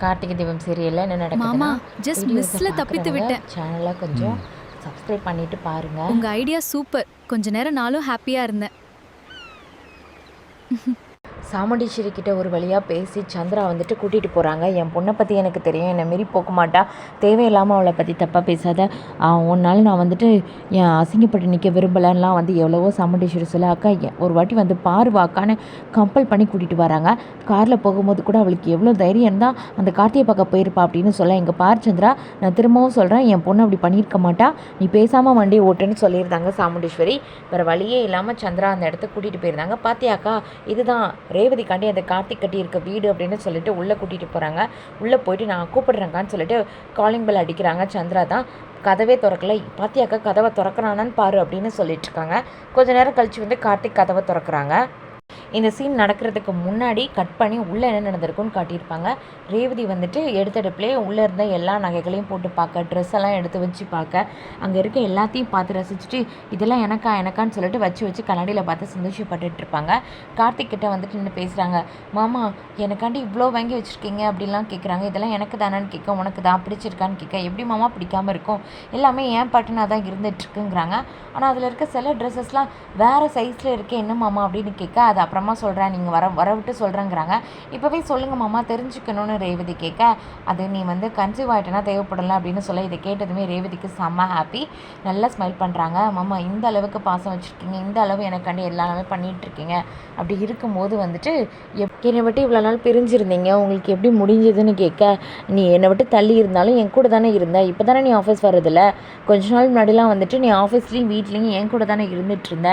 கார்த்திகை தீபம் சீரியல்ல என்ன மாமா நடக்குதுன்னா ஜஸ்ட் வீடியோஸை மிஸ்ல தப்பித்து பார்க்குறவங்க விட்டேன். சேனலை கொஞ்சம் சப்ஸ்கிரைப் பண்ணிட்டு பாருங்க. உங்க ஐடியா சூப்பர். கொஞ்ச நேரம் நானும் ஹாப்பியா இருந்தேன். சாமுண்டீஸ்வரி கிட்ட ஒரு வழியாக பேசி சந்திரா வந்துட்டு கூட்டிகிட்டு போகிறாங்க. என் பொண்ணை பற்றி எனக்கு தெரியும், என்னை மீறி போக மாட்டா, தேவையில்லாமல் அவளை பற்றி தப்பாக பேசாத, ஒன்றால் நான் வந்துட்டு என் அசிங்கப்பட்டு நிற்க விரும்பலைலாம் வந்து எவ்வளவோ சாமுண்டீஸ்வரி சொல்ல, அக்கா ஒரு வாட்டி வந்து பாருவா அக்கான்னு கம்பல் பண்ணி கூட்டிகிட்டு வராங்க. காரில் போகும்போது கூட அவளுக்கு எவ்வளோ தைரியம் இருந்தால் அந்த கார்த்தியை பார்க்க போயிருப்பா அப்படின்னு சொல்ல, இங்கே பார் சந்திரா, நான் திரும்பவும் சொல்கிறேன், என் பொண்ணு அப்படி பண்ணியிருக்க மாட்டா, நீ பேசாமல் வண்டி ஓட்டுன்னு சொல்லியிருந்தாங்க சாமுண்டீஸ்வரி. வேறு வழியே இல்லாமல் சந்திரா அந்த இடத்துக்கு கூட்டிகிட்டு போயிருந்தாங்க. பாத்தியாக்கா, இதுதான் ரேவதிக்காண்டி அந்த கார்த்திக் கட்டி இருக்க வீடு அப்படின்னு சொல்லிட்டு உள்ளே கூட்டிகிட்டு போகிறாங்க. உள்ளே போயிட்டு நான் கூப்பிடுறேங்கான்னு சொல்லிட்டு காலிங் பெல் அடிக்கிறாங்க. சந்திரா தான் கதவே திறக்கல. பாத்தியாக்கா கதவை திறக்கிறானான்னு பாரு அப்படின்னு சொல்லிட்டு இருக்காங்க. கொஞ்ச நேரம் கழிச்சு வந்து கார்த்திக் கதவை திறக்கிறாங்க. இந்த சீன் நடக்கிறதுக்கு முன்னாடி கட் பண்ணி உள்ளே என்ன நடந்திருக்குன்னு காட்டியிருப்பாங்க. ரேவதி வந்துட்டு எடுத்தடுப்புலேயே உள்ளே இருந்த எல்லா நகைகளையும் போட்டு பார்க்க, ட்ரெஸ் எல்லாம் எடுத்து வச்சு பார்க்க, அங்கே இருக்க எல்லாத்தையும் பார்த்து ரசிச்சுட்டு இதெல்லாம் எனக்கான்னு சொல்லிட்டு வச்சு கண்ணாடியில் பார்த்து சந்தோஷப்பட்டுட்டு இருப்பாங்க. கார்த்திக் கிட்ட வந்துட்டு நின்று பேசுகிறாங்க. மாமா எனக்காண்டி இவ்வளோ வாங்கி வச்சுருக்கீங்க அப்படின்லாம் கேட்குறாங்க. இதெல்லாம் எனக்கு தானான்னு கேட்க, உனக்கு தான் பிடிச்சிருக்கான்னு கேட்க, எப்படி மாமா பிடிக்காமல் இருக்கும், எல்லாமே ஏன் பாட்டுனா தான் இருந்துகிட்ருக்குங்கிறாங்க. ஆனால் அதில் இருக்க சில ட்ரெஸ்ஸஸ்லாம் வேறு சைஸில் இருக்கே என்ன மாமா அப்படின்னு கேட்க, அது அப்புறமா சொல்கிறேன், நீங்கள் வரவிட்டு சொல்கிறேங்கிறாங்க. இப்போவே சொல்லுங்கள் மாமா தெரிஞ்சுக்கணும்னு ரேவதி கேட்க, அது நீ வந்து கன்சீவ் ஆகிட்டேன்னா தேவைப்படலாம் அப்படின்னு சொல்ல, இதை கேட்டதுமே ரேவதிக்கு செம்ம ஹாப்பி. நல்லா ஸ்மைல் பண்ணுறாங்க. மாமா இந்த அளவுக்கு பாசம் வச்சுருக்கீங்க, இந்த அளவு எனக்காண்டி எல்லாமே பண்ணிகிட்ருக்கீங்க, அப்படி இருக்கும்போது வந்துட்டு என்னை விட்டு இவ்வளோ நாள் பிரிஞ்சிருந்தீங்க, உங்களுக்கு எப்படி முடிஞ்சதுன்னு கேட்க, நீ என்னை விட்டு தள்ளி இருந்தாலும் என் கூட தானே இருந்த, இப்போ தானே நீ ஆஃபீஸ் வர்றதில்ல, கொஞ்ச நாள் முன்னாடிலாம் வந்துட்டு நீ ஆஃபீஸ்லேயும் வீட்லேயும் என் கூட தானே இருந்துகிட்டு இருந்த,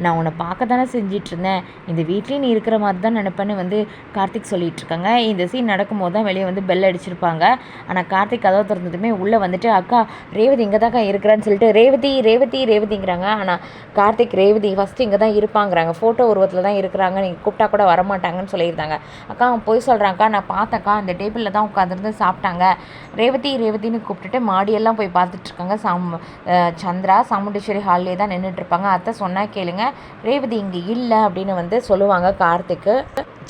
நான் உன்னை பார்க்க தானே செஞ்சிட்ருந்தேன், இந்த வீட்லேயும் நீ இருக்கிற மாதிரி தான் நினைப்பேன்னு வந்து கார்த்திக் சொல்லிட்டு இருக்காங்க. இந்த சீன் நடக்கும்போது தான் வெளியே வந்து பெல் அடிச்சிருப்பாங்க. ஆனால் கார்த்திக் கதவை திறந்ததுமே உள்ளே வந்துட்டு, அக்கா ரேவதி இங்கே தான்க்கா இருக்கிறான்னு சொல்லிட்டு ரேவதிங்கிறாங்க. ஆனால் கார்த்திக் ரேவதி ஃபஸ்ட்டு இங்கே தான் இருப்பாங்கிறாங்க, ஃபோட்டோ உருவத்தில் தான் இருக்கிறாங்க, நீங்கள் கூப்பிட்டா கூட வரமாட்டாங்கன்னு சொல்லியிருந்தாங்க. அக்கா அவன் போய் சொல்கிறாங்க்கா, நான் பார்த்தேன்க்கா, அந்த டேபிளில் தான் உட்காந்துருந்து சாப்பிட்டாங்க, ரேவதின்னு கூப்பிட்டுட்டு மாடியெல்லாம் போய் பார்த்துட்ருக்காங்க. சந்திரா சாமுண்டீஸ்வரி ஹால்லே தான் நின்றுட்டுருப்பாங்க. அத்தை சொன்னால் கேளுங்க, ரேவதி இங்கே இல்லை அப்படின்னு வந்து சொல்லுவாங்க கார்த்திக்கு.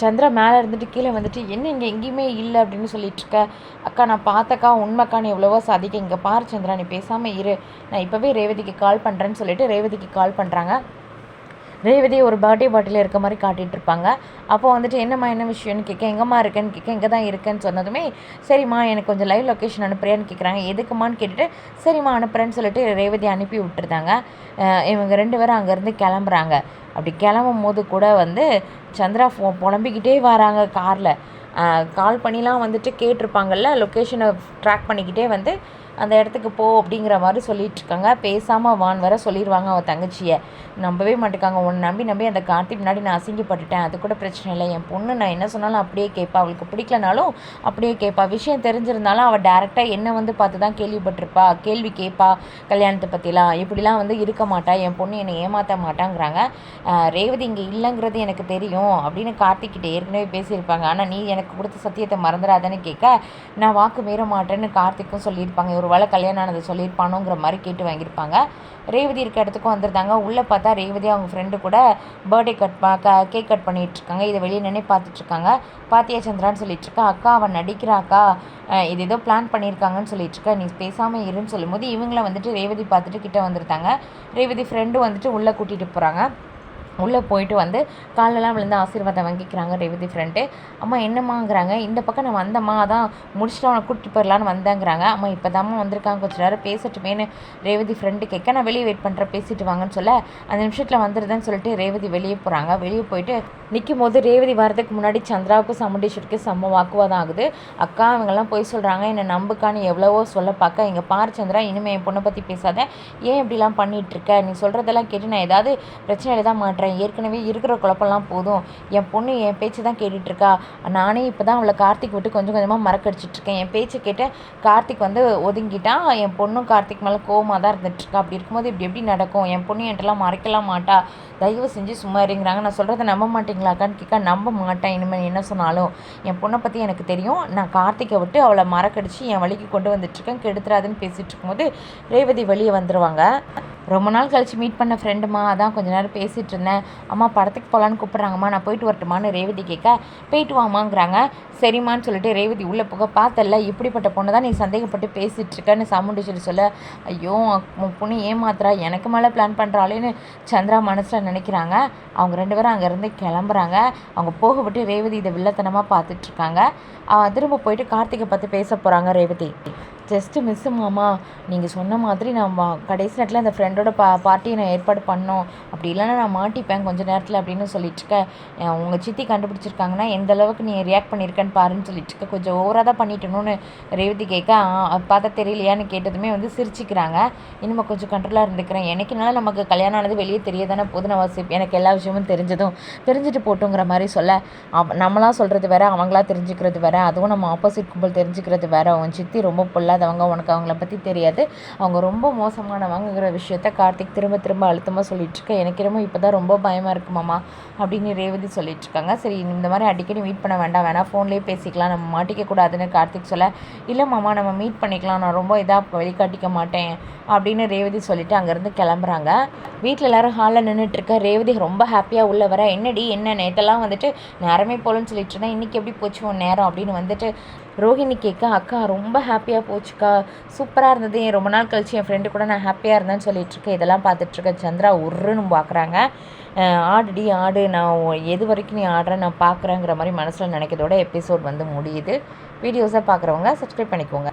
சந்திரா மேலே இருந்துட்டு கீழே வந்துட்டு, என்ன இங்கே எங்கேயுமே இல்லை அப்படின்னு சொல்லிட்டு இருக்க, அக்கா நான் பார்த்தக்கா, உண்மைக்கான்னு எவ்வளவோ சாதிக்க, இங்கே பாரு சந்திரா நீ பேசாமல் இரு, நான் இப்போவே ரேவதிக்கு கால் பண்ணுறேன்னு சொல்லிட்டு ரேவதிக்கு கால் பண்ணுறாங்க. ரேவதி ஒரு பர்த்டே பார்ட்டியில் இருக்க மாதிரி காட்டிகிட்டு இருப்பாங்க. அப்போ வந்துட்டு என்னம்மா என்ன விஷயம்னு கேட்க, எங்கம்மா இருக்கேன்னு கேட்க, இங்கே தான் இருக்கேன்னு சொன்னதுமே, சரிம்மா எனக்கு கொஞ்சம் லைவ் லொக்கேஷன் அனுப்புறியான்னு கேட்குறாங்க. எதுக்குமான்னு கேட்டுட்டு, சரிம்மா அனுப்புகிறேன்னு சொல்லிட்டு ரேவதி அனுப்பி விட்டுருந்தாங்க. இவங்க 2 பேரும் அங்கேருந்து கிளம்புறாங்க. அப்படி கிளம்பும் போது கூட வந்து சந்திரா புலம்பிக்கிட்டே வராங்க காரில். கால் பண்ணிலாம் வந்துட்டு கேட்டிருப்பாங்கல்ல, லொக்கேஷனை ட்ராக் பண்ணிக்கிட்டே வந்து அந்த இடத்துக்கு போ அப்படிங்கிற மாதிரி சொல்லிகிட்ருக்காங்க. பேசாமல் வான் வர சொல்லிடுவாங்க அவள் தங்கச்சியை. நம்பவே மாட்டேக்காங்க. உன்னை நம்பி அந்த கார்த்திக் முன்னாடி நான் அசிங்கப்பட்டுட்டேன், அது கூட பிரச்சனை இல்லை, என் பொண்ணு நான் என்ன சொன்னாலும் அப்படியே கேட்பா, அவளுக்கு பிடிக்கலனாலும் அப்படியே கேட்பா, விஷயம் தெரிஞ்சிருந்தாலும் அவள் டேரெக்டாக என்னை வந்து பார்த்து தான் கேள்வி கேட்பா, கல்யாணத்தை பற்றிலாம் இப்படிலாம் வந்து இருக்க மாட்டா, என் பொண்ணு என்னை ஏமாற்ற மாட்டாங்கிறாங்க. ரேவதி இங்கே இல்லைங்கிறது எனக்கு தெரியும் அப்படின்னு கார்த்திக்கிட்ட ஏற்கனவே பேசியிருப்பாங்க. ஆனால் நீ எனக்கு கொடுத்த சத்தியத்தை மறந்துடாதன்னு கேட்க, நான் வாக்கு மீற மாட்டேன்னு கார்த்திக்கும் சொல்லியிருப்பாங்க. ஒரு வேளை கல்யாணம் ஆனதை சொல்லியிருப்பானோங்கிற மாதிரி கேட்டு வாங்கியிருப்பாங்க. ரேவதி இருக்க இடத்துக்கும் வந்திருந்தாங்க. உள்ளே பார்த்தா ரேவதி அவங்க ஃப்ரெண்டு கூட பர்த்டே கேக் கட் பண்ணிகிட்ருக்காங்க. இதை வெளியே நின்று பார்த்துட்ருக்காங்க. பாத்தியா சந்திரான்னு சொல்லிட்டுருக்கா. அக்கா அவன் நடிக்கிறாக்கா, இது ஏதோ பிளான் பண்ணியிருக்காங்கன்னு சொல்லிட்டுருக்கா, நீ பேசாமல் இருன்னு சொல்லும்போது இவங்கள வந்துட்டு ரேவதி பார்த்துட்டு கிட்டே வந்திருந்தாங்க. ரேவதி ஃப்ரெண்டு வந்துட்டு உள்ளே கூட்டிகிட்டு போகிறாங்க. உள்ளே போயிட்டு வந்து காலெல்லாம் விழுந்து ஆசீர்வாதம் வாங்கிக்கிறாங்க ரேவதி ஃப்ரெண்டு. அம்மா என்னம்மாங்கிறாங்க. இந்த பக்கம் நான் வந்தம்மா, அதான் முடிச்சுட்டு அவனை கூட்டிட்டு போயிடலான்னு வந்தேங்கிறாங்க. அம்மா இப்போ தாம்மா வந்திருக்காங்க, கொஞ்சம் நேரம் பேசட்டுமேனு ரேவதி ஃப்ரெண்டு கேட்க, நான் வெளியே வெயிட் பண்ணுறேன் பேசிட்டு வாங்கன்னு சொல்ல, அந்த நிமிஷத்தில் வந்துடுதுன்னு சொல்லிட்டு ரேவதி வெளியே போகிறாங்க. வெளியே போயிட்டு நிற்கும் போது ரேவதி வரதுக்கு முன்னாடி சந்திராவுக்கும் சாமுண்டீஸ்வரிக்கும் செம்ம வாக்குவாதம் ஆகுது. அக்கா இவங்கெல்லாம் போய் சொல்கிறாங்க, என்னை நம்புக்கான்னு எவ்வளவோ சொல்ல பார்க்க, இங்கே பார் சந்திரா இனிமேல் என் பொண்ணை பற்றி பேசாத, ஏன் இப்படிலாம் பண்ணிகிட்ருக்க, நீ சொல்கிறதெல்லாம் கேட்டு நான் ஏதாவது பிரச்சனையில் தான் மாட்டுறேன், ஏற்கனவே இருக்கிற குழப்பம்லாம் போதும், என் பொண்ணு என் பேச்சு தான் கேட்டுட்ருக்கா, நானே இப்போ தான் அவளை கார்த்திக் விட்டு கொஞ்சம் கொஞ்சமாக மறக்கடிச்சிட்ருக்கேன், என் பேச்சு கேட்டு கார்த்திக் வந்து ஒதுங்கிட்டான், என் பொண்ணும் கார்த்திக் மேலே கோவமாக தான் இருந்துகிட்ருக்கா, அப்படி இருக்கும்போது இப்படி எப்படி நடக்கும், என் பொண்ணு என்கிட்டலாம் மறைக்கலாம் மாட்டா, தயவு செஞ்சு சும்மா இருங்கிறாங்க. நான் சொல்கிறத நம்ப மாட்டீங்களாக்கான்னு கேட்க, நம்ப மாட்டேன், இனிமேல் என்ன சொன்னாலும் என் பொண்ணை பற்றி எனக்கு தெரியும், நான் கார்த்திகை விட்டு அவளை மறக்கடிச்சு என் வழிக்கு கொண்டு வந்துட்டுருக்கேன், கெடுத்துறாதுன்னு பேசிகிட்டு இருக்கும்போது ரேவதி வெளியே வந்துடுவாங்க. ரொம்ப நாள் கழிச்சு மீட் பண்ண ஃப்ரெண்டுமா, அதான் கொஞ்ச நேரம் பேசிகிட்டு இருந்தேன். அம்மா படத்துக்கு போகலான்னு கூப்பிட்றாங்கம்மா, நான் போயிட்டு வரட்டுமான்னு ரேவதி கேட்க, போயிட்டு வாமாங்கிறாங்க. சரிம்மான்னு சொல்லிட்டு ரேவதி உள்ளே போக, பார்த்தல்ல இப்படிப்பட்ட பொண்ணு தான் நீ சந்தேகப்பட்டு பேசிகிட்டு இருக்கன்னு சாமுண்டீஸ்வரி சொல்ல, ஐயோ உன் பொண்ணு ஏமாத்துறா, எனக்கு மேலே பிளான் பண்ணுறாளேன்னு சந்திரா மனசில் நினைக்கிறாங்க. அவங்க 2 பேரும் அங்கேருந்து கிளம்புறாங்க. அவங்க போக விட்டு ரேவதி இதை வில்லத்தனமாக பார்த்துட்ருக்காங்க. திரும்ப போயிட்டு கார்த்திகை பார்த்து பேச போகிறாங்க ரேவதி. ஜஸ்ட்டு மிஸ்ஸு மாமா, நீங்கள் சொன்ன மாதிரி நான் கடைசி நேரத்தில் அந்த ஃப்ரெண்டோட பார்ட்டியை நான் ஏற்பாடு பண்ணோம், அப்படி இல்லைன்னா நான் மாட்டிப்பேன் கொஞ்சம் நேரத்தில் அப்படின்னு சொல்லிட்டுருக்கேன். உங்கள் சித்தி கண்டுபிடிச்சிருக்காங்கன்னா எந்த அளவுக்கு நீ ரியாக்ட் பண்ணியிருக்கேன்னு பாருன்னு சொல்லிட்டுருக்க. கொஞ்சம் ஓவராக தான் பண்ணிட்டணும்னு ரேவதி கேட்க, பார்த்தா தெரியலையான்னு கேட்டதுமே வந்து சிரிச்சிக்கிறாங்க. இனிமேல் கொஞ்சம் கண்ட்ரோலாக இருந்துக்கிறேன், எனக்குனால நமக்கு கல்யாணம் ஆனது வெளியே தெரிய தானே போது, நான் எனக்கு எல்லா விஷயமும் தெரிஞ்சுட்டு போட்டுங்கிற மாதிரி சொல்ல, நம்மளாம் சொல்கிறது வேற, அவங்களா தெரிஞ்சுக்கிறது வேற, அதுவும் நம்ம ஆப்போசிட் கும்பல் தெரிஞ்சுக்கிறது வேற. உன் சித்தி ரொம்ப பொல்லாதவங்க, உனக்கு அவங்கள பற்றி தெரியாது, அவங்க ரொம்ப மோசமானவங்கிற விஷயத்த கார்த்திக் திரும்ப திரும்ப அழுத்தமாக சொல்லிட்டுருக்க. எனக்கு என்னமோ இப்போ தான் ரொம்ப பயமாக இருக்கு மாமா அப்படின்னு ரேவதி சொல்லிட்டுருக்காங்க. சரி இந்த மாதிரி அடிக்கடி மீட் பண்ண வேண்டாம், வேணா ஃபோன்லேயே பேசிக்கலாம், நம்ம மாட்டிக்க கூடாதுன்னு கார்த்திக் சொல்ல, இல்லை மாமா நம்ம மீட் பண்ணிக்கலாம், நான் ரொம்ப இதாக வெளிக்காட்டிக்க மாட்டேன் அப்படின்னு ரேவதி சொல்லிவிட்டு அங்கேருந்து கிளம்புறாங்க. வீட்டில் எல்லோரும் ஹாலில் நின்றுட்டுருக்க. ரேவதி ரொம்ப ஹாப்பியாக உள்ள வர, என்னடி என்ன நேற்றெல்லாம் வந்துட்டு நேரமே போகலன்னு சொல்லிட்டு இருந்தேன், இன்றைக்கி எப்படி போச்சு உன் நேரம் அப்படின்னு வந்துட்டு ரோஹிணி கேட்க, அக்கா ரொம்ப ஹாப்பியாக போச்சுக்கா, சூப்பராக இருந்தது, ரொம்ப நாள் கழிச்சு என் ஃப்ரெண்டு கூட நான் ஹாப்பியாக இருந்தேன்னு சொல்லிட்டுருக்கேன். இதெல்லாம் பார்த்துட்ருக்க சந்திரா உருன்னு பார்க்குறாங்க. ஆடுடி ஆடு, நான் எது வரைக்கும் நீ ஆடுற நான் பார்க்குறேங்கிற மாதிரி மனசில் நினைக்கிறதோட எபிசோட் வந்து முடியுது. வீடியோஸை பார்க்குறவங்க சப்ஸ்கிரைப் பண்ணிக்கோங்க.